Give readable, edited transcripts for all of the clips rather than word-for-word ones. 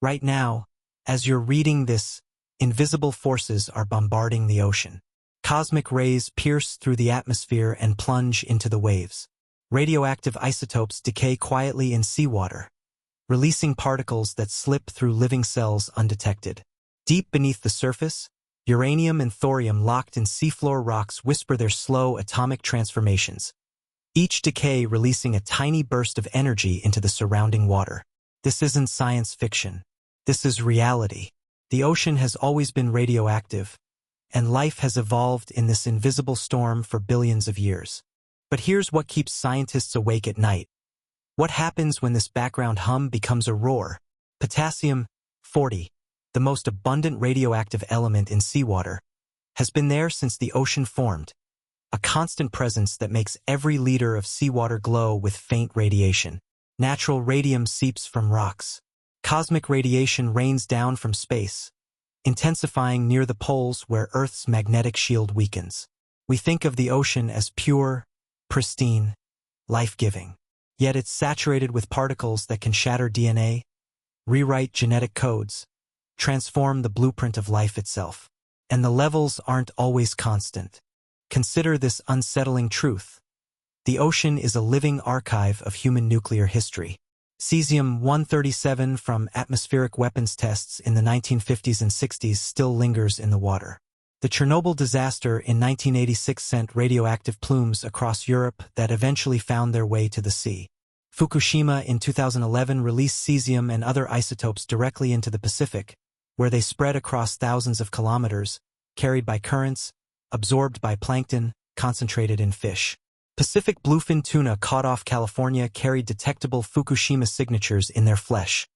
Right now, as you're reading this, invisible forces are bombarding the ocean. Cosmic rays pierce through the atmosphere and plunge into the waves. Radioactive isotopes decay quietly in seawater, releasing particles that slip through living cells undetected. Deep beneath the surface, uranium and thorium locked in seafloor rocks whisper their slow atomic transformations, each decay releasing a tiny burst of energy into the surrounding water. This isn't science fiction. This is reality. The ocean has always been radioactive, and life has evolved in this invisible storm for billions of years. But here's what keeps scientists awake at night. What happens when this background hum becomes a roar? Potassium-40, the most abundant radioactive element in seawater, has been there since the ocean formed, a constant presence that makes every liter of seawater glow with faint radiation. Natural radium seeps from rocks. Cosmic radiation rains down from space, intensifying near the poles where Earth's magnetic shield weakens. We think of the ocean as pure, pristine, life-giving. Yet it's saturated with particles that can shatter DNA, rewrite genetic codes, transform the blueprint of life itself. And the levels aren't always constant. Consider this unsettling truth. The ocean is a living archive of human nuclear history. Cesium-137 from atmospheric weapons tests in the 1950s and 60s still lingers in the water. The Chernobyl disaster in 1986 sent radioactive plumes across Europe that eventually found their way to the sea. Fukushima in 2011 released cesium and other isotopes directly into the Pacific, where they spread across thousands of kilometers, carried by currents, absorbed by plankton, concentrated in fish. Pacific bluefin tuna caught off California carried detectable Fukushima signatures in their flesh,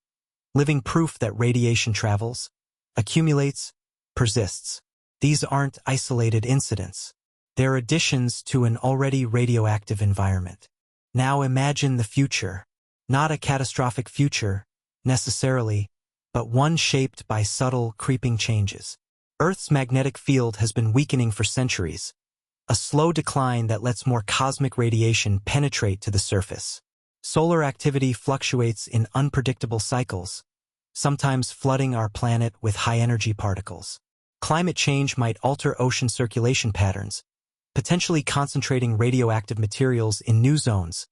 living proof that radiation travels, accumulates, persists. These aren't isolated incidents. They're additions to an already radioactive environment. Now imagine the future. Not a catastrophic future, necessarily, but one shaped by subtle, creeping changes. Earth's magnetic field has been weakening for centuries, a slow decline that lets more cosmic radiation penetrate to the surface. Solar activity fluctuates in unpredictable cycles, sometimes flooding our planet with high-energy particles. Climate change might alter ocean circulation patterns, potentially concentrating radioactive materials in new zones,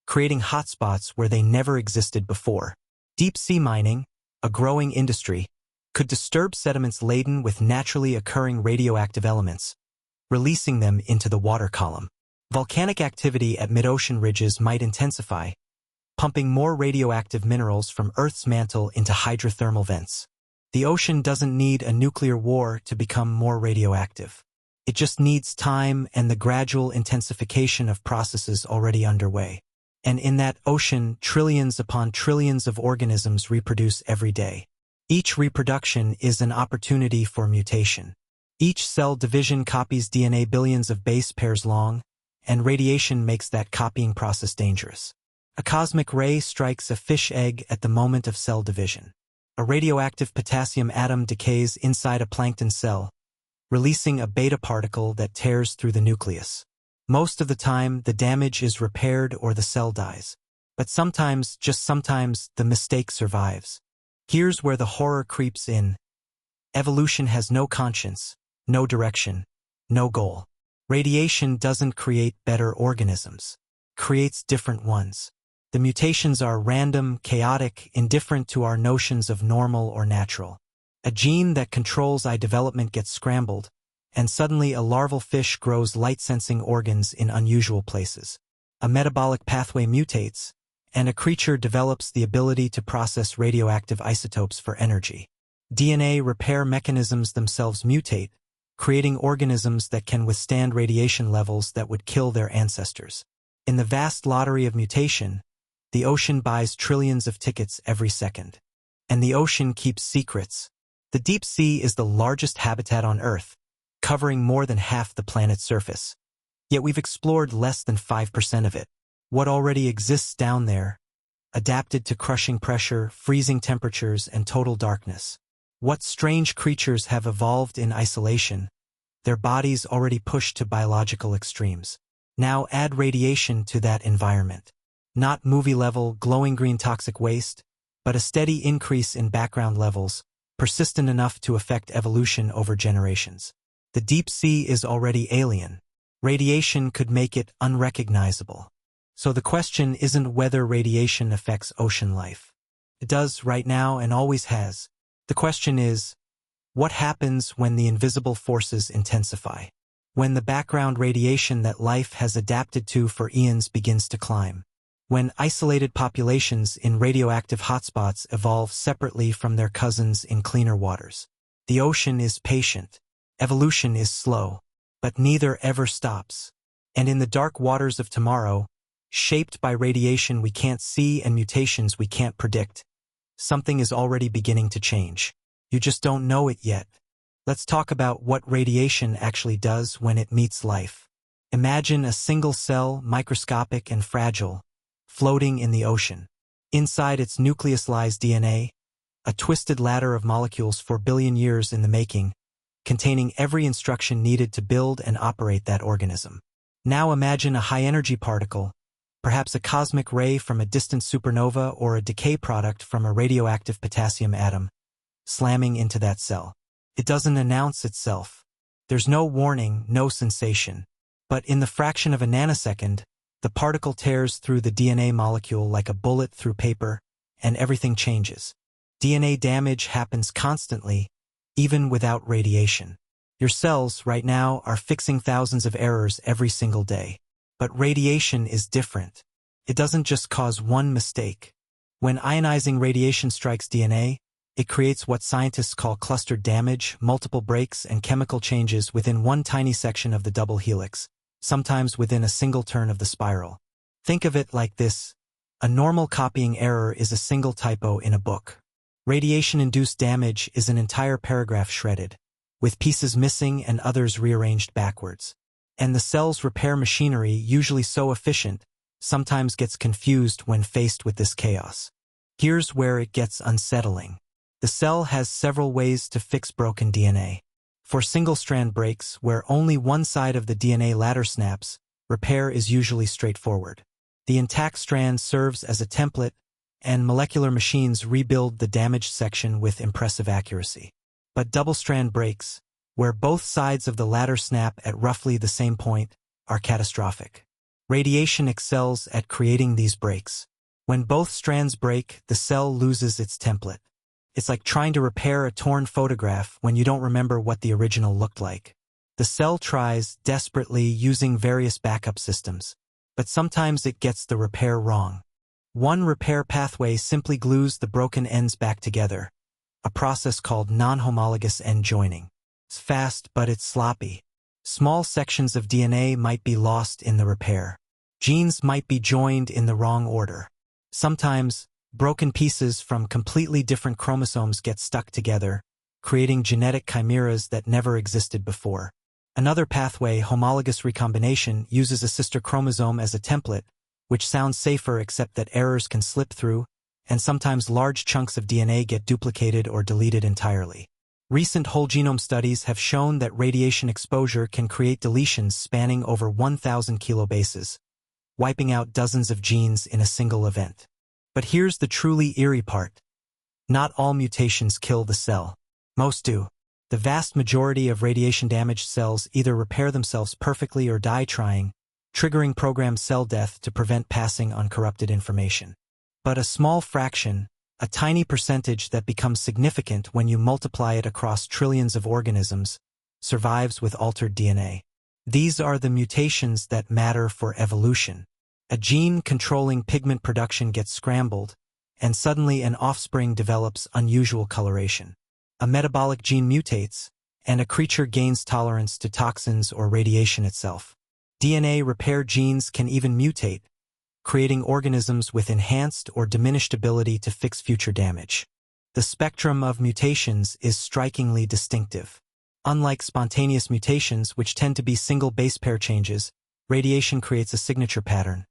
creating hotspots where they never existed before. Deep-sea mining, a growing industry, could disturb sediments laden with naturally occurring radioactive elements, releasing them into the water column. Volcanic activity at mid-ocean ridges might intensify, pumping more radioactive minerals from Earth's mantle into hydrothermal vents. The ocean doesn't need a nuclear war to become more radioactive. It just needs time and the gradual intensification of processes already underway. And in that ocean, trillions upon trillions of organisms reproduce every day. Each reproduction is an opportunity for mutation. Each cell division copies DNA billions of base pairs long, and radiation makes that copying process dangerous. A cosmic ray strikes a fish egg at the moment of cell division. A radioactive potassium atom decays inside a plankton cell, releasing a beta particle that tears through the nucleus. Most of the time, the damage is repaired or the cell dies. But sometimes, just sometimes, the mistake survives. Here's where the horror creeps in. Evolution has no conscience, no direction, no goal. Radiation doesn't create better organisms. It creates different ones. The mutations are random, chaotic, indifferent to our notions of normal or natural. A gene that controls eye development gets scrambled, and suddenly a larval fish grows light-sensing organs in unusual places. A metabolic pathway mutates, and a creature develops the ability to process radioactive isotopes for energy. DNA repair mechanisms themselves mutate, creating organisms that can withstand radiation levels that would kill their ancestors. In the vast lottery of mutation, the ocean buys trillions of tickets every second. And the ocean keeps secrets. The deep sea is the largest habitat on Earth, covering more than half the planet's surface. Yet we've explored less than 5% of it. What already exists down there, adapted to crushing pressure, freezing temperatures, and total darkness. What strange creatures have evolved in isolation, their bodies already pushed to biological extremes. Now add radiation to that environment. Not movie-level, glowing green toxic waste, but a steady increase in background levels, persistent enough to affect evolution over generations. The deep sea is already alien. Radiation could make it unrecognizable. So the question isn't whether radiation affects ocean life. It does right now and always has. The question is, what happens when the invisible forces intensify? When the background radiation that life has adapted to for eons begins to climb? When isolated populations in radioactive hotspots evolve separately from their cousins in cleaner waters? The ocean is patient. Evolution is slow. But neither ever stops. And in the dark waters of tomorrow, shaped by radiation we can't see and mutations we can't predict, something is already beginning to change. You just don't know it yet. Let's talk about what radiation actually does when it meets life. Imagine a single cell, microscopic and fragile, floating in the ocean. Inside its nucleus lies DNA, a twisted ladder of molecules 4 billion years in the making, containing every instruction needed to build and operate that organism. Now imagine a high-energy particle, perhaps a cosmic ray from a distant supernova or a decay product from a radioactive potassium atom, slamming into that cell. It doesn't announce itself. There's no warning, no sensation. But in the fraction of a nanosecond, the particle tears through the DNA molecule like a bullet through paper, and everything changes. DNA damage happens constantly, even without radiation. Your cells, right now, are fixing thousands of errors every single day. But radiation is different. It doesn't just cause one mistake. When ionizing radiation strikes DNA, it creates what scientists call clustered damage, multiple breaks and chemical changes within one tiny section of the double helix, sometimes within a single turn of the spiral. Think of it like this. A normal copying error is a single typo in a book. Radiation-induced damage is an entire paragraph shredded, with pieces missing and others rearranged backwards. And the cell's repair machinery, usually so efficient, sometimes gets confused when faced with this chaos. Here's where it gets unsettling. The cell has several ways to fix broken DNA. For single-strand breaks, where only one side of the DNA ladder snaps, repair is usually straightforward. The intact strand serves as a template, and molecular machines rebuild the damaged section with impressive accuracy. But double-strand breaks, where both sides of the ladder snap at roughly the same point, are catastrophic. Radiation excels at creating these breaks. When both strands break, the cell loses its template. It's like trying to repair a torn photograph when you don't remember what the original looked like. The cell tries desperately using various backup systems, but sometimes it gets the repair wrong. One repair pathway simply glues the broken ends back together, a process called non-homologous end joining. It's fast, but it's sloppy. Small sections of DNA might be lost in the repair. Genes might be joined in the wrong order. Sometimes, broken pieces from completely different chromosomes get stuck together, creating genetic chimeras that never existed before. Another pathway, homologous recombination, uses a sister chromosome as a template, which sounds safer except that errors can slip through, and sometimes large chunks of DNA get duplicated or deleted entirely. Recent whole genome studies have shown that radiation exposure can create deletions spanning over 1,000 kilobases, wiping out dozens of genes in a single event. But here's the truly eerie part. Not all mutations kill the cell. Most do. The vast majority of radiation-damaged cells either repair themselves perfectly or die trying, triggering programmed cell death to prevent passing on corrupted information. But a small fraction, a tiny percentage that becomes significant when you multiply it across trillions of organisms, survives with altered DNA. These are the mutations that matter for evolution. A gene controlling pigment production gets scrambled, and suddenly an offspring develops unusual coloration. A metabolic gene mutates, and a creature gains tolerance to toxins or radiation itself. DNA repair genes can even mutate, creating organisms with enhanced or diminished ability to fix future damage. The spectrum of mutations is strikingly distinctive. Unlike spontaneous mutations, which tend to be single base pair changes, radiation creates a signature pattern.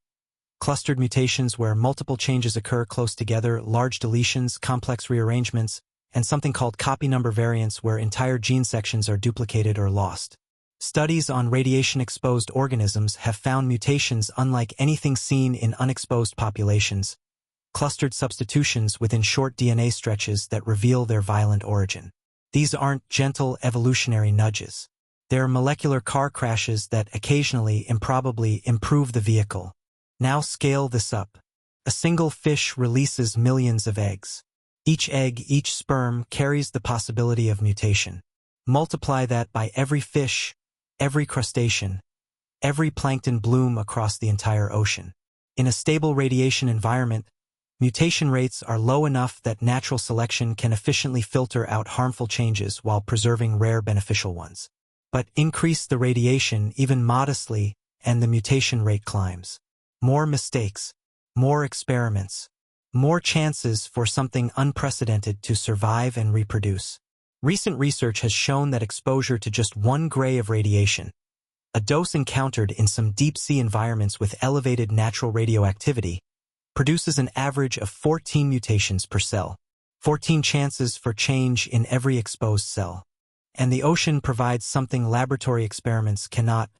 Clustered mutations where multiple changes occur close together, large deletions, complex rearrangements, and something called copy number variants where entire gene sections are duplicated or lost. Studies on radiation-exposed organisms have found mutations unlike anything seen in unexposed populations, clustered substitutions within short DNA stretches that reveal their violent origin. These aren't gentle evolutionary nudges. They're molecular car crashes that occasionally, improbably, improve the vehicle. Now scale this up. A single fish releases millions of eggs. Each egg, each sperm, carries the possibility of mutation. Multiply that by every fish, every crustacean, every plankton bloom across the entire ocean. In a stable radiation environment, mutation rates are low enough that natural selection can efficiently filter out harmful changes while preserving rare beneficial ones. But increase the radiation even modestly, and the mutation rate climbs. More mistakes, more experiments, more chances for something unprecedented to survive and reproduce. Recent research has shown that exposure to just 1 gray of radiation, a dose encountered in some deep-sea environments with elevated natural radioactivity, produces an average of 14 mutations per cell, 14 chances for change in every exposed cell. And the ocean provides something laboratory experiments cannot: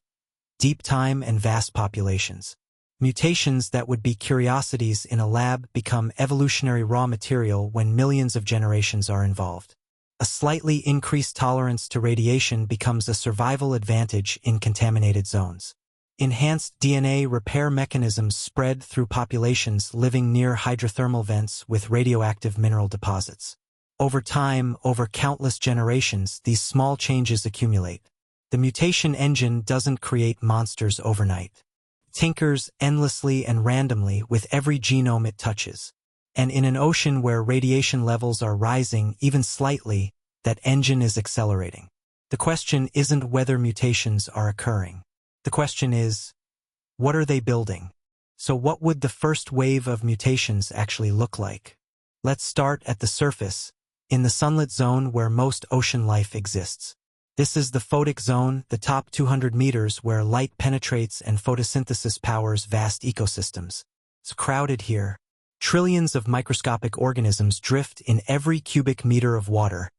deep time and vast populations. Mutations that would be curiosities in a lab become evolutionary raw material when millions of generations are involved. A slightly increased tolerance to radiation becomes a survival advantage in contaminated zones. Enhanced DNA repair mechanisms spread through populations living near hydrothermal vents with radioactive mineral deposits. Over time, over countless generations, these small changes accumulate. The mutation engine doesn't create monsters overnight. It tinkers endlessly and randomly with every genome it touches. And in an ocean where radiation levels are rising even slightly, that engine is accelerating. The question isn't whether mutations are occurring. The question is, what are they building? So what would the first wave of mutations actually look like? Let's start at the surface, in the sunlit zone where most ocean life exists. This is the photic zone, the top 200 meters where light penetrates and photosynthesis powers vast ecosystems. It's crowded here. Trillions of microscopic organisms drift in every cubic meter of water,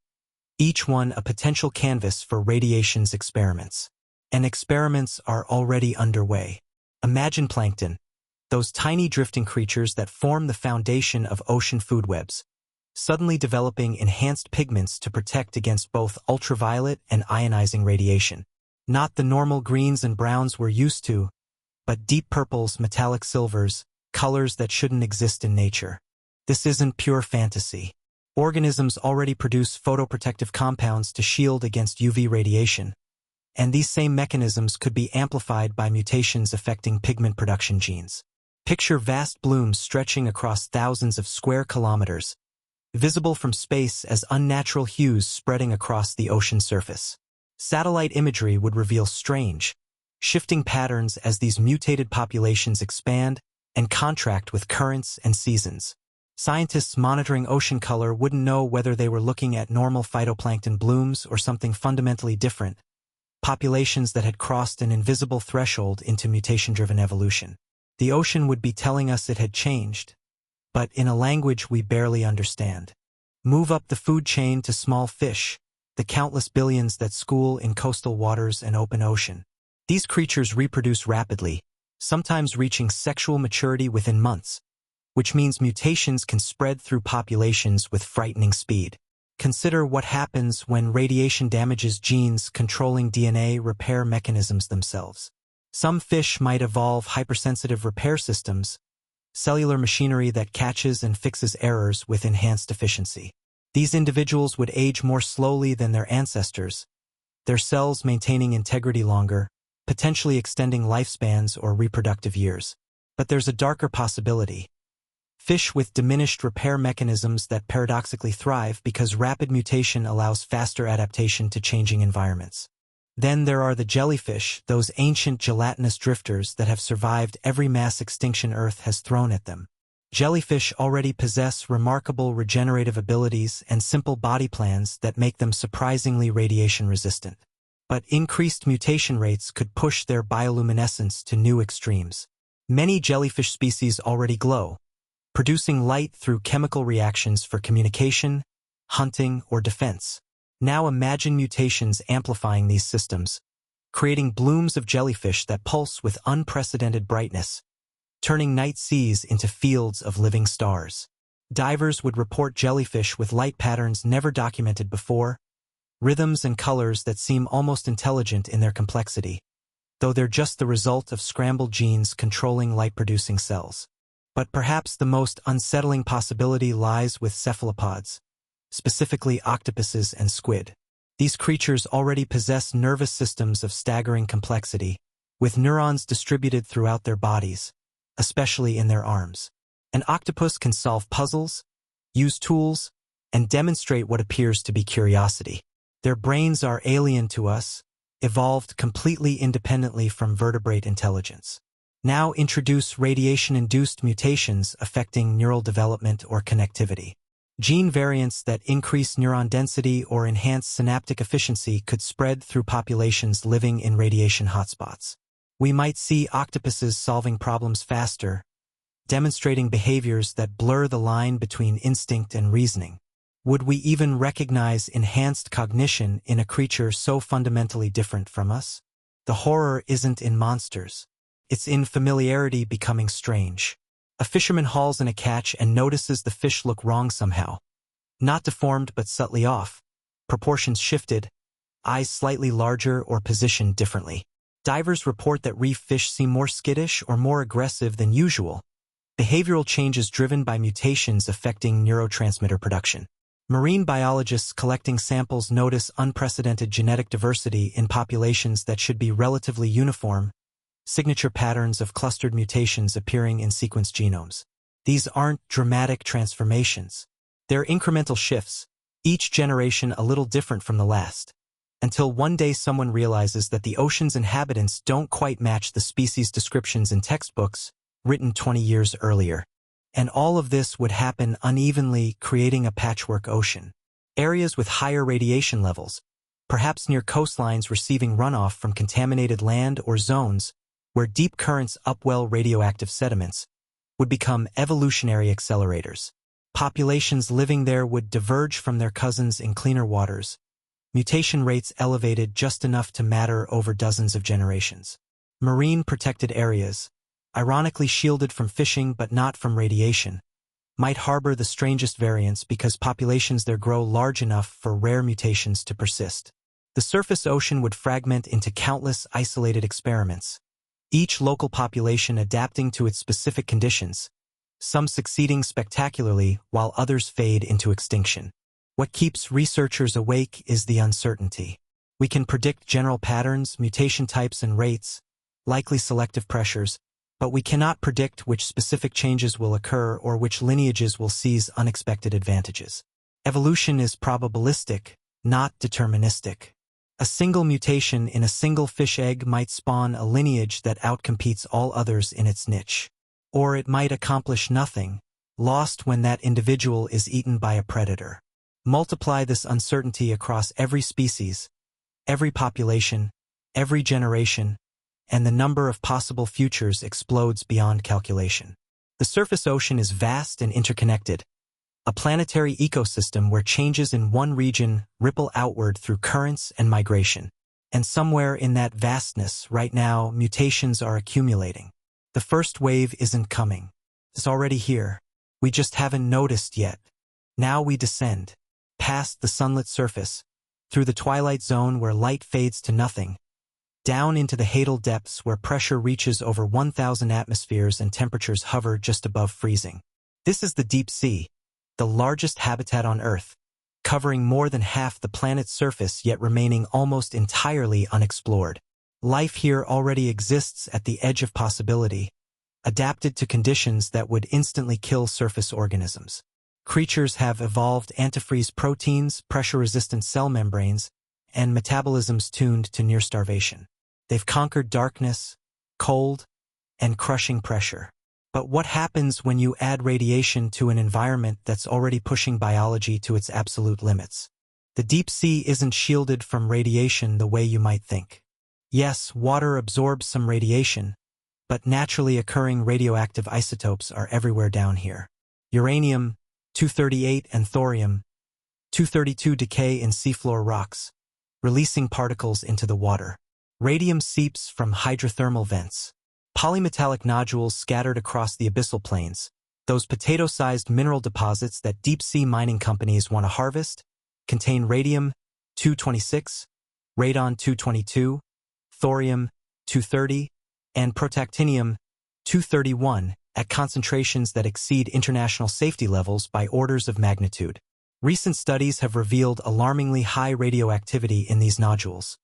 each one a potential canvas for radiation's experiments. And experiments are already underway. Imagine plankton, those tiny drifting creatures that form the foundation of ocean food webs, suddenly developing enhanced pigments to protect against both ultraviolet and ionizing radiation. Not the normal greens and browns we're used to, but deep purples, metallic silvers, colors that shouldn't exist in nature. This isn't pure fantasy. Organisms already produce photoprotective compounds to shield against UV radiation, and these same mechanisms could be amplified by mutations affecting pigment production genes. Picture vast blooms stretching across thousands of square kilometers, visible from space as unnatural hues spreading across the ocean surface. Satellite imagery would reveal strange, shifting patterns as these mutated populations expand and contract with currents and seasons. Scientists monitoring ocean color wouldn't know whether they were looking at normal phytoplankton blooms or something fundamentally different, populations that had crossed an invisible threshold into mutation-driven evolution. The ocean would be telling us it had changed, but in a language we barely understand. Move up the food chain to small fish, the countless billions that school in coastal waters and open ocean. These creatures reproduce rapidly, sometimes reaching sexual maturity within months, which means mutations can spread through populations with frightening speed. Consider what happens when radiation damages genes controlling DNA repair mechanisms themselves. Some fish might evolve hypersensitive repair systems, cellular machinery that catches and fixes errors with enhanced efficiency. These individuals would age more slowly than their ancestors, their cells maintaining integrity longer, potentially extending lifespans or reproductive years. But there's a darker possibility. Fish with diminished repair mechanisms that paradoxically thrive because rapid mutation allows faster adaptation to changing environments. Then there are the jellyfish, those ancient gelatinous drifters that have survived every mass extinction Earth has thrown at them. Jellyfish already possess remarkable regenerative abilities and simple body plans that make them surprisingly radiation resistant. But increased mutation rates could push their bioluminescence to new extremes. Many jellyfish species already glow, producing light through chemical reactions for communication, hunting, or defense. Now imagine mutations amplifying these systems, creating blooms of jellyfish that pulse with unprecedented brightness, turning night seas into fields of living stars. Divers would report jellyfish with light patterns never documented before, rhythms and colors that seem almost intelligent in their complexity, though they're just the result of scrambled genes controlling light-producing cells. But perhaps the most unsettling possibility lies with cephalopods, specifically octopuses and squid. These creatures already possess nervous systems of staggering complexity, with neurons distributed throughout their bodies, especially in their arms. An octopus can solve puzzles, use tools, and demonstrate what appears to be curiosity. Their brains are alien to us, evolved completely independently from vertebrate intelligence. Now introduce radiation-induced mutations affecting neural development or connectivity. Gene variants that increase neuron density or enhance synaptic efficiency could spread through populations living in radiation hotspots. We might see octopuses solving problems faster, demonstrating behaviors that blur the line between instinct and reasoning. Would we even recognize enhanced cognition in a creature so fundamentally different from us? The horror isn't in monsters. It's in familiarity becoming strange. A fisherman hauls in a catch and notices the fish look wrong somehow. Not deformed but subtly off, proportions shifted, eyes slightly larger or positioned differently. Divers report that reef fish seem more skittish or more aggressive than usual. Behavioral changes driven by mutations affecting neurotransmitter production. Marine biologists collecting samples notice unprecedented genetic diversity in populations that should be relatively uniform, signature patterns of clustered mutations appearing in sequence genomes. These aren't dramatic transformations. They're incremental shifts, each generation a little different from the last, until one day someone realizes that the ocean's inhabitants don't quite match the species descriptions in textbooks written 20 years earlier. And all of this would happen unevenly, creating a patchwork ocean. Areas with higher radiation levels, perhaps near coastlines receiving runoff from contaminated land or zones where deep currents upwell radioactive sediments, would become evolutionary accelerators. Populations living there would diverge from their cousins in cleaner waters, mutation rates elevated just enough to matter over dozens of generations. Marine protected areas, ironically shielded from fishing but not from radiation, might harbor the strangest variants because populations there grow large enough for rare mutations to persist. The surface ocean would fragment into countless isolated experiments, each local population adapting to its specific conditions, some succeeding spectacularly while others fade into extinction. What keeps researchers awake is the uncertainty. We can predict general patterns, mutation types and rates, likely selective pressures, but we cannot predict which specific changes will occur or which lineages will seize unexpected advantages. Evolution is probabilistic, not deterministic. A single mutation in a single fish egg might spawn a lineage that outcompetes all others in its niche. Or it might accomplish nothing, lost when that individual is eaten by a predator. Multiply this uncertainty across every species, every population, every generation, and the number of possible futures explodes beyond calculation. The surface ocean is vast and interconnected, a planetary ecosystem where changes in one region ripple outward through currents and migration. And somewhere in that vastness, right now, mutations are accumulating. The first wave isn't coming. It's already here. We just haven't noticed yet. Now we descend, past the sunlit surface, through the twilight zone where light fades to nothing, down into the hadal depths where pressure reaches over 1,000 atmospheres and temperatures hover just above freezing. This is the deep sea, the largest habitat on Earth, covering more than half the planet's surface yet remaining almost entirely unexplored. Life here already exists at the edge of possibility, adapted to conditions that would instantly kill surface organisms. Creatures have evolved antifreeze proteins, pressure-resistant cell membranes, and metabolisms tuned to near starvation. They've conquered darkness, cold, and crushing pressure. But what happens when you add radiation to an environment that's already pushing biology to its absolute limits? The deep sea isn't shielded from radiation the way you might think. Yes, water absorbs some radiation, but naturally occurring radioactive isotopes are everywhere down here. Uranium-238 and thorium-232 decay in seafloor rocks, releasing particles into the water. Radium seeps from hydrothermal vents, Polymetallic nodules scattered across the abyssal plains, those potato-sized mineral deposits that deep-sea mining companies want to harvest, contain radium-226, radon-222, thorium-230, and protactinium-231 at concentrations that exceed international safety levels by orders of magnitude. Recent studies have revealed alarmingly high radioactivity in these nodules.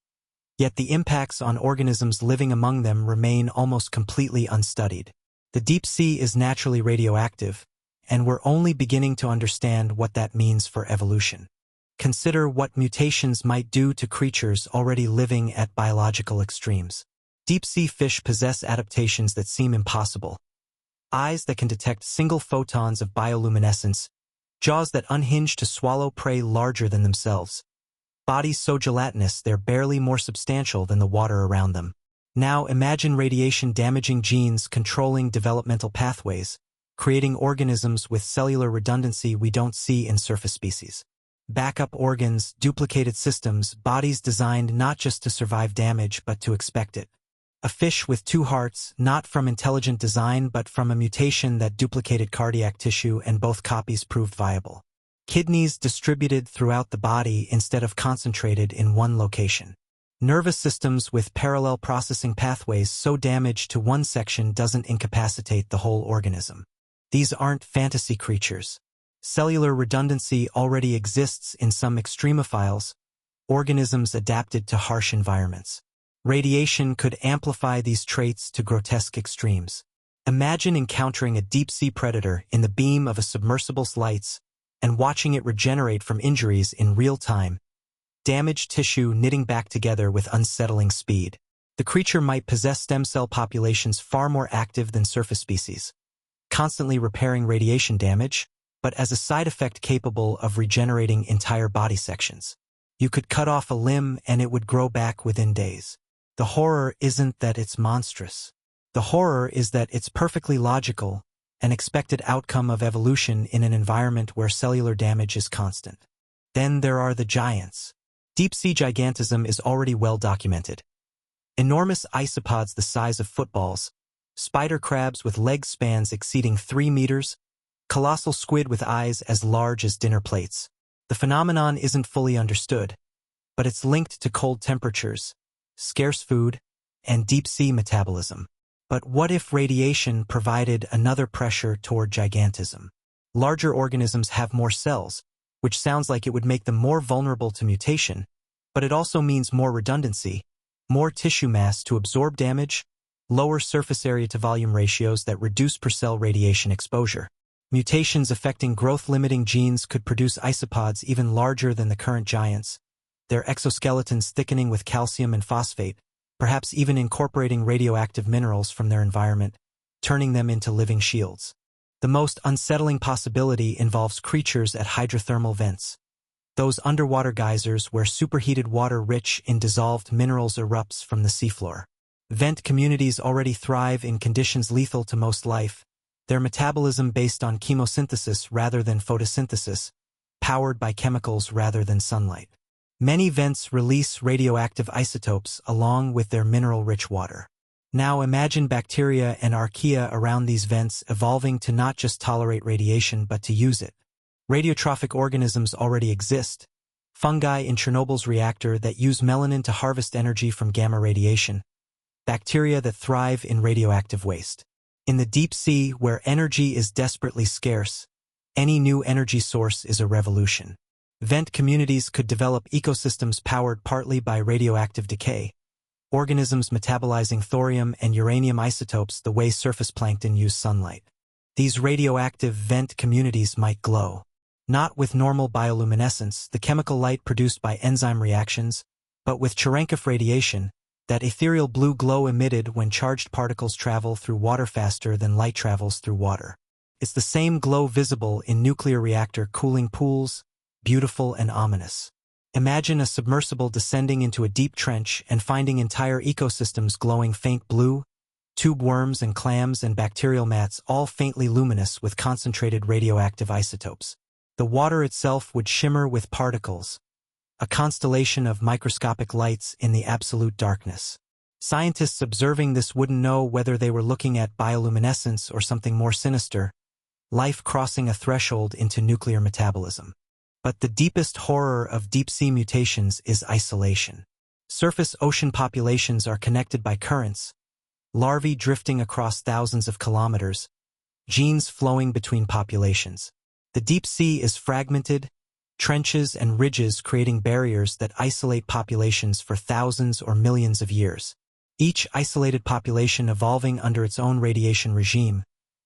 Yet the impacts on organisms living among them remain almost completely unstudied. The deep sea is naturally radioactive, and we're only beginning to understand what that means for evolution. Consider what mutations might do to creatures already living at biological extremes. Deep-sea fish possess adaptations that seem impossible. Eyes that can detect single photons of bioluminescence, jaws that unhinge to swallow prey larger than themselves, bodies so gelatinous they're barely more substantial than the water around them. Now imagine radiation-damaging genes controlling developmental pathways, creating organisms with cellular redundancy we don't see in surface species. Backup organs, duplicated systems, bodies designed not just to survive damage but to expect it. A fish with two hearts, not from intelligent design but from a mutation that duplicated cardiac tissue and both copies proved viable. Kidneys distributed throughout the body instead of concentrated in one location. Nervous systems with parallel processing pathways so damaged to one section doesn't incapacitate the whole organism. These aren't fantasy creatures. Cellular redundancy already exists in some extremophiles, organisms adapted to harsh environments. Radiation could amplify these traits to grotesque extremes. Imagine encountering a deep-sea predator in the beam of a submersible's lights and watching it regenerate from injuries in real time, damaged tissue knitting back together with unsettling speed. The creature might possess stem cell populations far more active than surface species, constantly repairing radiation damage, but as a side effect capable of regenerating entire body sections. You could cut off a limb and it would grow back within days. The horror isn't that it's monstrous. The horror is that it's perfectly logical, an expected outcome of evolution in an environment where cellular damage is constant. Then there are the giants. Deep-sea gigantism is already well documented. Enormous isopods the size of footballs, spider crabs with leg spans exceeding 3 meters, colossal squid with eyes as large as dinner plates. The phenomenon isn't fully understood, but it's linked to cold temperatures, scarce food, and deep-sea metabolism. But what if radiation provided another pressure toward gigantism? Larger organisms have more cells, which sounds like it would make them more vulnerable to mutation, but it also means more redundancy, more tissue mass to absorb damage, lower surface area to volume ratios that reduce per-cell radiation exposure. Mutations affecting growth-limiting genes could produce isopods even larger than the current giants, their exoskeletons thickening with calcium and phosphate, perhaps even incorporating radioactive minerals from their environment, turning them into living shields. The most unsettling possibility involves creatures at hydrothermal vents, those underwater geysers where superheated water rich in dissolved minerals erupts from the seafloor. Vent communities already thrive in conditions lethal to most life, their metabolism based on chemosynthesis rather than photosynthesis, powered by chemicals rather than sunlight. Many vents release radioactive isotopes along with their mineral-rich water. Now imagine bacteria and archaea around these vents evolving to not just tolerate radiation but to use it. Radiotrophic organisms already exist. Fungi in Chernobyl's reactor that use melanin to harvest energy from gamma radiation. Bacteria that thrive in radioactive waste. In the deep sea, where energy is desperately scarce, any new energy source is a revolution. Vent communities could develop ecosystems powered partly by radioactive decay, organisms metabolizing thorium and uranium isotopes the way surface plankton use sunlight. These radioactive vent communities might glow. Not with normal bioluminescence, the chemical light produced by enzyme reactions, but with Cherenkov radiation, that ethereal blue glow emitted when charged particles travel through water faster than light travels through water. It's the same glow visible in nuclear reactor cooling pools, beautiful and ominous. Imagine a submersible descending into a deep trench and finding entire ecosystems glowing faint blue, tube worms and clams and bacterial mats all faintly luminous with concentrated radioactive isotopes. The water itself would shimmer with particles, a constellation of microscopic lights in the absolute darkness. Scientists observing this wouldn't know whether they were looking at bioluminescence or something more sinister, life crossing a threshold into nuclear metabolism. But the deepest horror of deep-sea mutations is isolation. Surface ocean populations are connected by currents, larvae drifting across thousands of kilometers, genes flowing between populations. The deep sea is fragmented, trenches and ridges creating barriers that isolate populations for thousands or millions of years. Each isolated population evolving under its own radiation regime,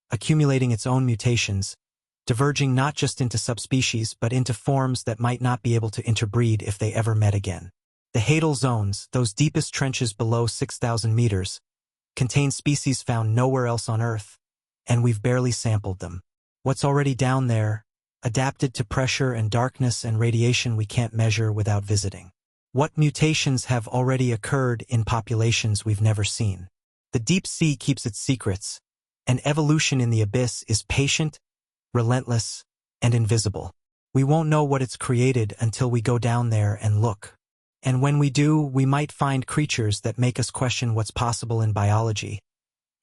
accumulating its own mutations, diverging not just into subspecies but into forms that might not be able to interbreed if they ever met again. The hadal zones, those deepest trenches below 6,000 meters, contain species found nowhere else on Earth, and we've barely sampled them. What's already down there, adapted to pressure and darkness and radiation we can't measure without visiting. What mutations have already occurred in populations we've never seen? The deep sea keeps its secrets, and evolution in the abyss is patient, relentless, and invisible. We won't know what it's created until we go down there and look. And when we do, we might find creatures that make us question what's possible in biology.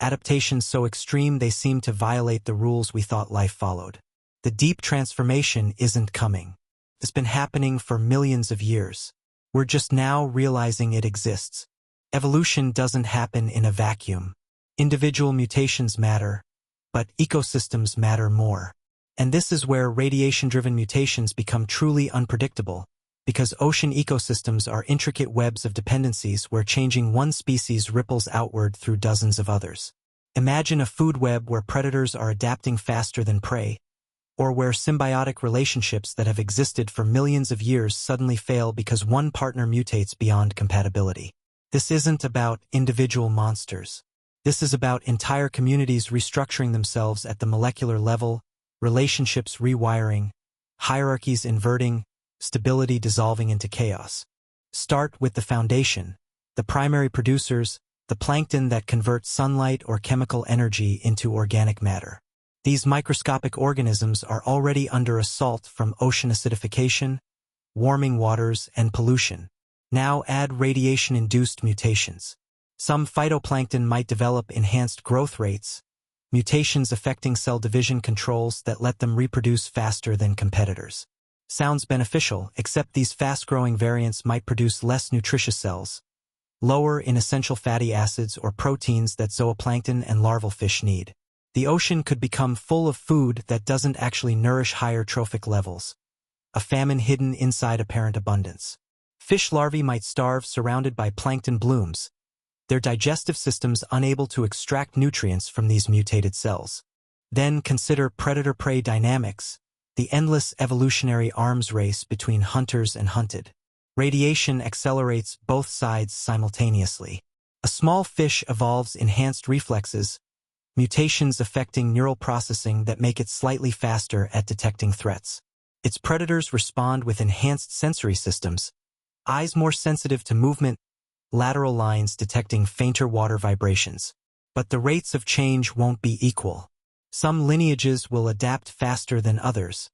Adaptations so extreme they seem to violate the rules we thought life followed. The deep transformation isn't coming. It's been happening for millions of years. We're just now realizing it exists. Evolution doesn't happen in a vacuum. Individual mutations matter, but ecosystems matter more. And this is where radiation-driven mutations become truly unpredictable, because ocean ecosystems are intricate webs of dependencies where changing one species ripples outward through dozens of others. Imagine a food web where predators are adapting faster than prey, or where symbiotic relationships that have existed for millions of years suddenly fail because one partner mutates beyond compatibility. This isn't about individual monsters. This is about entire communities restructuring themselves at the molecular level, relationships rewiring, hierarchies inverting, stability dissolving into chaos. Start with the foundation, the primary producers, the plankton that converts sunlight or chemical energy into organic matter. These microscopic organisms are already under assault from ocean acidification, warming waters, and pollution. Now add radiation-induced mutations. Some phytoplankton might develop enhanced growth rates, mutations affecting cell division controls that let them reproduce faster than competitors. Sounds beneficial, except these fast-growing variants might produce less nutritious cells, lower in essential fatty acids or proteins that zooplankton and larval fish need. The ocean could become full of food that doesn't actually nourish higher trophic levels, a famine hidden inside apparent abundance. Fish larvae might starve surrounded by plankton blooms, their digestive systems unable to extract nutrients from these mutated cells. Then consider predator-prey dynamics, the endless evolutionary arms race between hunters and hunted. Radiation accelerates both sides simultaneously. A small fish evolves enhanced reflexes, mutations affecting neural processing that make it slightly faster at detecting threats. Its predators respond with enhanced sensory systems, eyes more sensitive to movement, lateral lines detecting fainter water vibrations. But the rates of change won't be equal. Some lineages will adapt faster than others,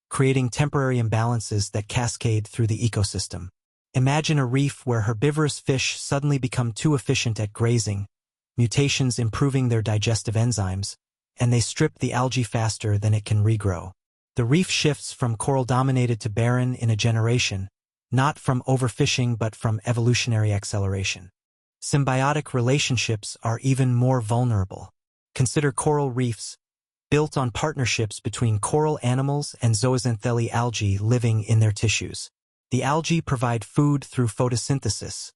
creating temporary imbalances that cascade through the ecosystem. Imagine a reef where herbivorous fish suddenly become too efficient at grazing, mutations improving their digestive enzymes, and they strip the algae faster than it can regrow. The reef shifts from coral-dominated to barren in a generation, not from overfishing but from evolutionary acceleration. Symbiotic relationships are even more vulnerable. Consider coral reefs, built on partnerships between coral animals and zooxanthellae algae living in their tissues. The algae provide food through photosynthesis.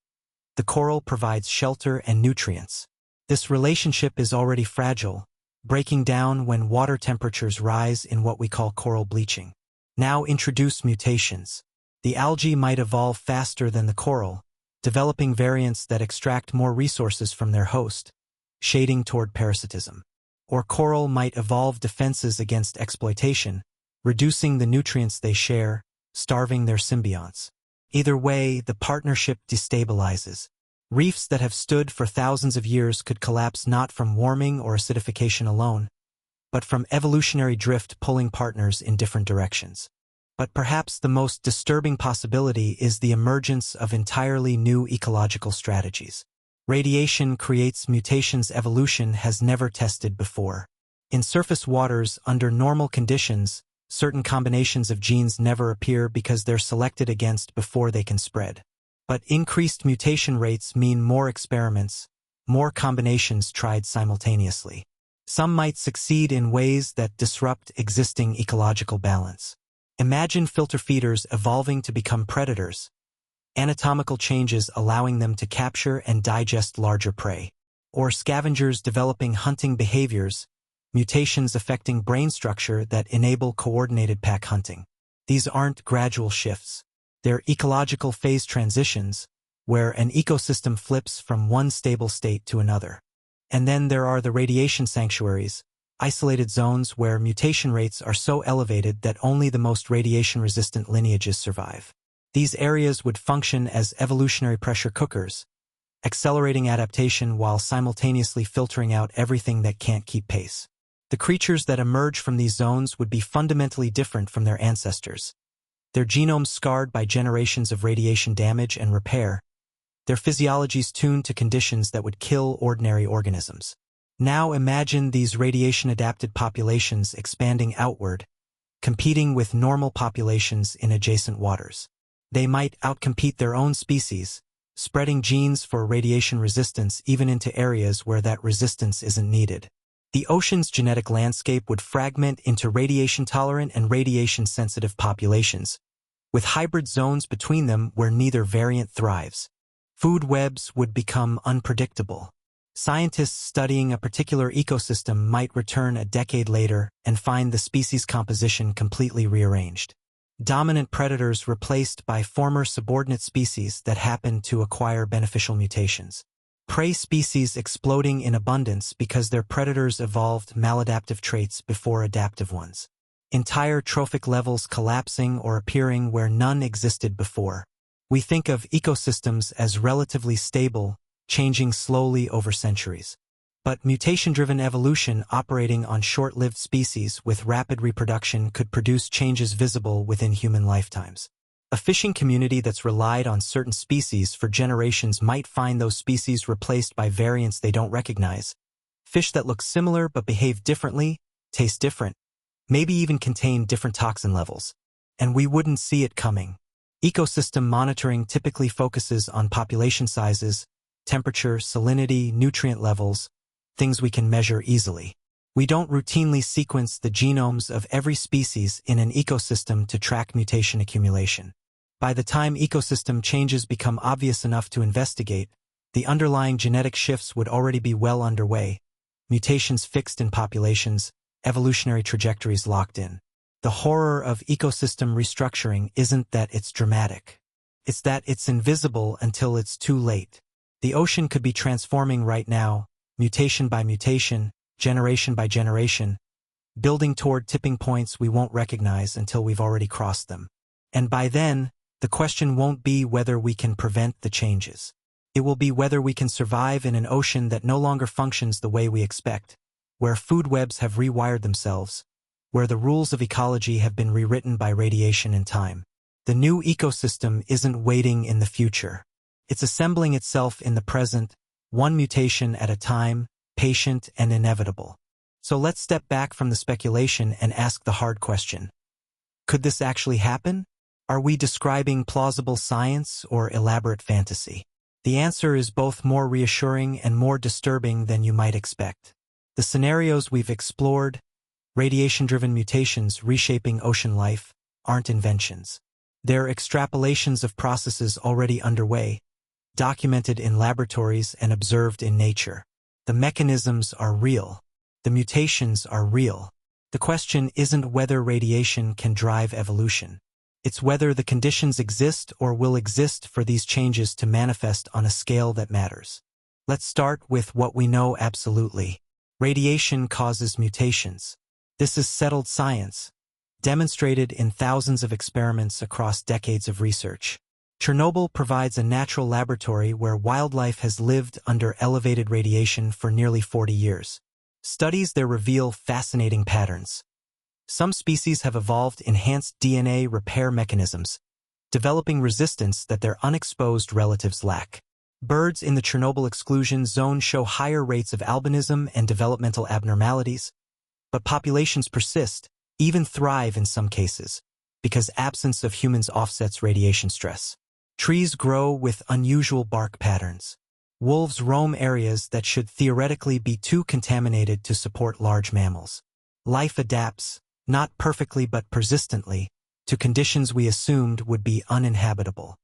The coral provides shelter and nutrients. This relationship is already fragile, breaking down when water temperatures rise in what we call coral bleaching. Now introduce mutations. The algae might evolve faster than the coral, developing variants that extract more resources from their host, shading toward parasitism. Or coral might evolve defenses against exploitation, reducing the nutrients they share, starving their symbionts. Either way, the partnership destabilizes. Reefs that have stood for thousands of years could collapse not from warming or acidification alone, but from evolutionary drift pulling partners in different directions. But perhaps the most disturbing possibility is the emergence of entirely new ecological strategies. Radiation creates mutations evolution has never tested before. In surface waters, under normal conditions, certain combinations of genes never appear because they're selected against before they can spread. But increased mutation rates mean more experiments, more combinations tried simultaneously. Some might succeed in ways that disrupt existing ecological balance. Imagine filter feeders evolving to become predators, anatomical changes allowing them to capture and digest larger prey, or scavengers developing hunting behaviors, mutations affecting brain structure that enable coordinated pack hunting. These aren't gradual shifts. They're ecological phase transitions, where an ecosystem flips from one stable state to another. And then there are the radiation sanctuaries, isolated zones where mutation rates are so elevated that only the most radiation-resistant lineages survive. These areas would function as evolutionary pressure cookers, accelerating adaptation while simultaneously filtering out everything that can't keep pace. The creatures that emerge from these zones would be fundamentally different from their ancestors. Their genomes scarred by generations of radiation damage and repair, their physiologies tuned to conditions that would kill ordinary organisms. Now imagine these radiation-adapted populations expanding outward, competing with normal populations in adjacent waters. They might outcompete their own species, spreading genes for radiation resistance even into areas where that resistance isn't needed. The ocean's genetic landscape would fragment into radiation-tolerant and radiation-sensitive populations, with hybrid zones between them where neither variant thrives. Food webs would become unpredictable. Scientists studying a particular ecosystem might return a decade later and find the species composition completely rearranged. Dominant predators replaced by former subordinate species that happen to acquire beneficial mutations. Prey species exploding in abundance because their predators evolved maladaptive traits before adaptive ones. Entire trophic levels collapsing or appearing where none existed before. We think of ecosystems as relatively stable, changing slowly over centuries. But mutation-driven evolution operating on short-lived species with rapid reproduction could produce changes visible within human lifetimes. A fishing community that's relied on certain species for generations might find those species replaced by variants they don't recognize. Fish that look similar but behave differently, taste different, maybe even contain different toxin levels. And we wouldn't see it coming. Ecosystem monitoring typically focuses on population sizes, temperature, salinity, nutrient levels, things we can measure easily. We don't routinely sequence the genomes of every species in an ecosystem to track mutation accumulation. By the time ecosystem changes become obvious enough to investigate, the underlying genetic shifts would already be well underway, mutations fixed in populations, evolutionary trajectories locked in. The horror of ecosystem restructuring isn't that it's dramatic. It's that it's invisible until it's too late. The ocean could be transforming right now, mutation by mutation, generation by generation, building toward tipping points we won't recognize until we've already crossed them. And by then, the question won't be whether we can prevent the changes. It will be whether we can survive in an ocean that no longer functions the way we expect, where food webs have rewired themselves, where the rules of ecology have been rewritten by radiation and time. The new ecosystem isn't waiting in the future. It's assembling itself in the present, one mutation at a time, patient and inevitable. So let's step back from the speculation and ask the hard question. Could this actually happen? Are we describing plausible science or elaborate fantasy? The answer is both more reassuring and more disturbing than you might expect. The scenarios we've explored, radiation-driven mutations reshaping ocean life, aren't inventions. They're extrapolations of processes already underway, documented in laboratories and observed in nature. The mechanisms are real. The mutations are real. The question isn't whether radiation can drive evolution. It's whether the conditions exist or will exist for these changes to manifest on a scale that matters. Let's start with what we know absolutely. Radiation causes mutations. This is settled science, demonstrated in thousands of experiments across decades of research. Chernobyl provides a natural laboratory where wildlife has lived under elevated radiation for nearly 40 years. Studies there reveal fascinating patterns. Some species have evolved enhanced DNA repair mechanisms, developing resistance that their unexposed relatives lack. Birds in the Chernobyl exclusion zone show higher rates of albinism and developmental abnormalities, but populations persist, even thrive in some cases, because absence of humans offsets radiation stress. Trees grow with unusual bark patterns. Wolves roam areas that should theoretically be too contaminated to support large mammals. Life adapts, not perfectly but persistently, to conditions we assumed would be uninhabitable.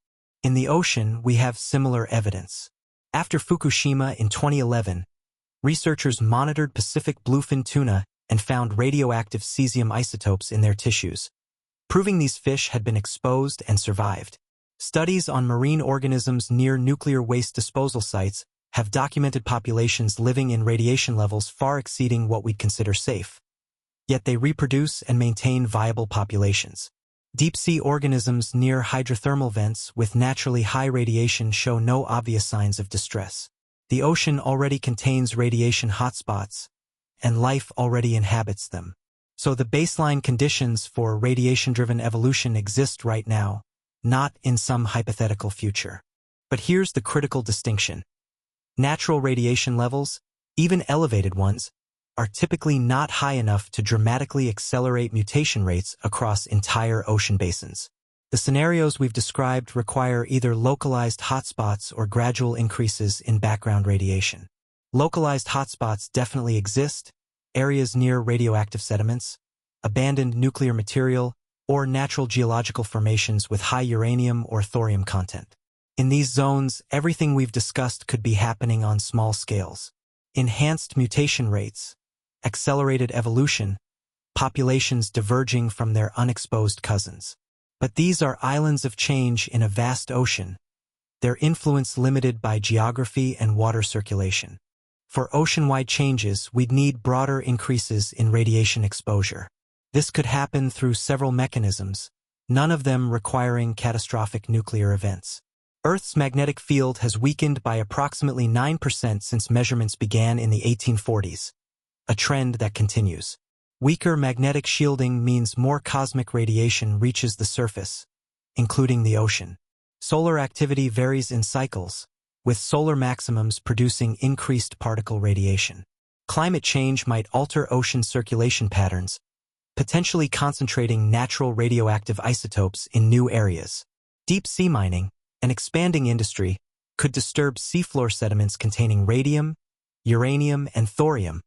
In the ocean, we have similar evidence. After Fukushima in 2011, researchers monitored Pacific bluefin tuna and found radioactive cesium isotopes in their tissues, proving these fish had been exposed and survived. Studies on marine organisms near nuclear waste disposal sites have documented populations living in radiation levels far exceeding what we'd consider safe. Yet they reproduce and maintain viable populations. Deep-sea organisms near hydrothermal vents with naturally high radiation show no obvious signs of distress. The ocean already contains radiation hotspots, and life already inhabits them. So the baseline conditions for radiation-driven evolution exist right now, not in some hypothetical future. But here's the critical distinction. Natural radiation levels, even elevated ones, are typically not high enough to dramatically accelerate mutation rates across entire ocean basins. The scenarios we've described require either localized hotspots or gradual increases in background radiation. Localized hotspots definitely exist, areas near radioactive sediments, abandoned nuclear material, or natural geological formations with high uranium or thorium content. In these zones, everything we've discussed could be happening on small scales. Enhanced mutation rates, accelerated evolution, populations diverging from their unexposed cousins. But these are islands of change in a vast ocean, their influence limited by geography and water circulation. For ocean-wide changes, we'd need broader increases in radiation exposure. This could happen through several mechanisms, none of them requiring catastrophic nuclear events. Earth's magnetic field has weakened by approximately 9% since measurements began in the 1840s. A trend that continues. Weaker magnetic shielding means more cosmic radiation reaches the surface, including the ocean. Solar activity varies in cycles, with solar maximums producing increased particle radiation. Climate change might alter ocean circulation patterns, potentially concentrating natural radioactive isotopes in new areas. Deep sea mining, an expanding industry, could disturb seafloor sediments containing radium, uranium, and thorium,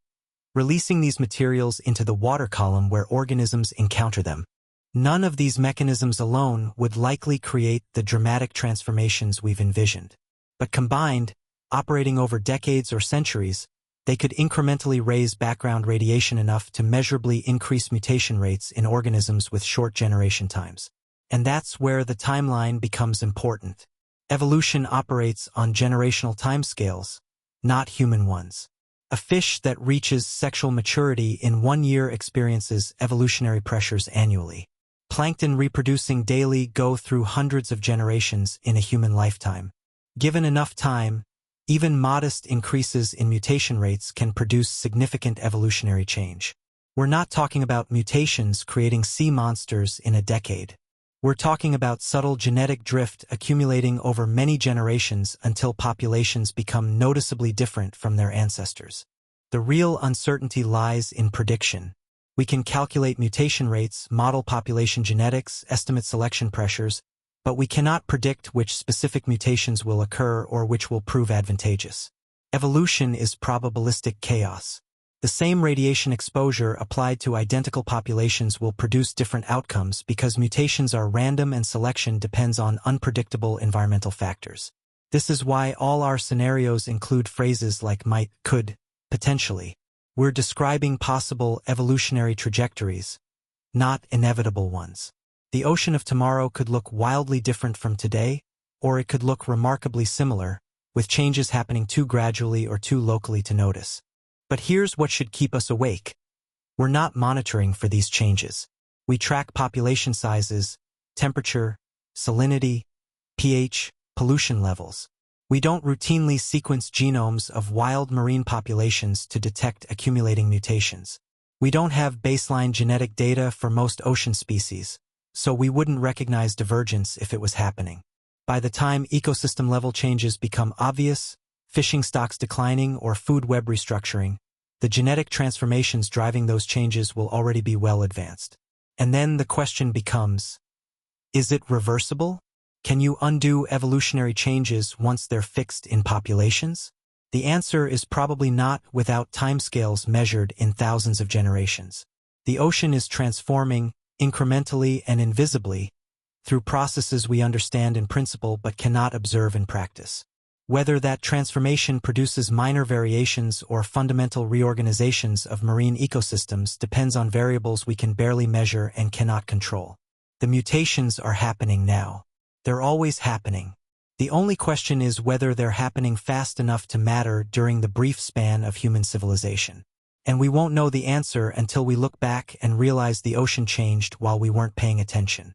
releasing these materials into the water column where organisms encounter them. None of these mechanisms alone would likely create the dramatic transformations we've envisioned. But combined, operating over decades or centuries, they could incrementally raise background radiation enough to measurably increase mutation rates in organisms with short generation times. And that's where the timeline becomes important. Evolution operates on generational timescales, not human ones. A fish that reaches sexual maturity in 1 year experiences evolutionary pressures annually. Plankton reproducing daily go through hundreds of generations in a human lifetime. Given enough time, even modest increases in mutation rates can produce significant evolutionary change. We're not talking about mutations creating sea monsters in a decade. We're talking about subtle genetic drift accumulating over many generations until populations become noticeably different from their ancestors. The real uncertainty lies in prediction. We can calculate mutation rates, model population genetics, estimate selection pressures, but we cannot predict which specific mutations will occur or which will prove advantageous. Evolution is probabilistic chaos. The same radiation exposure applied to identical populations will produce different outcomes because mutations are random and selection depends on unpredictable environmental factors. This is why all our scenarios include phrases like might, could, potentially. We're describing possible evolutionary trajectories, not inevitable ones. The ocean of tomorrow could look wildly different from today, or it could look remarkably similar, with changes happening too gradually or too locally to notice. But here's what should keep us awake. We're not monitoring for these changes. We track population sizes, temperature, salinity, pH, pollution levels. We don't routinely sequence genomes of wild marine populations to detect accumulating mutations. We don't have baseline genetic data for most ocean species, so we wouldn't recognize divergence if it was happening. By the time ecosystem level changes become obvious, fishing stocks declining or food web restructuring, the genetic transformations driving those changes will already be well advanced. And then the question becomes, is it reversible? Can you undo evolutionary changes once they're fixed in populations? The answer is probably not without timescales measured in thousands of generations. The ocean is transforming, incrementally and invisibly, through processes we understand in principle but cannot observe in practice. Whether that transformation produces minor variations or fundamental reorganizations of marine ecosystems depends on variables we can barely measure and cannot control. The mutations are happening now. They're always happening. The only question is whether they're happening fast enough to matter during the brief span of human civilization. And we won't know the answer until we look back and realize the ocean changed while we weren't paying attention.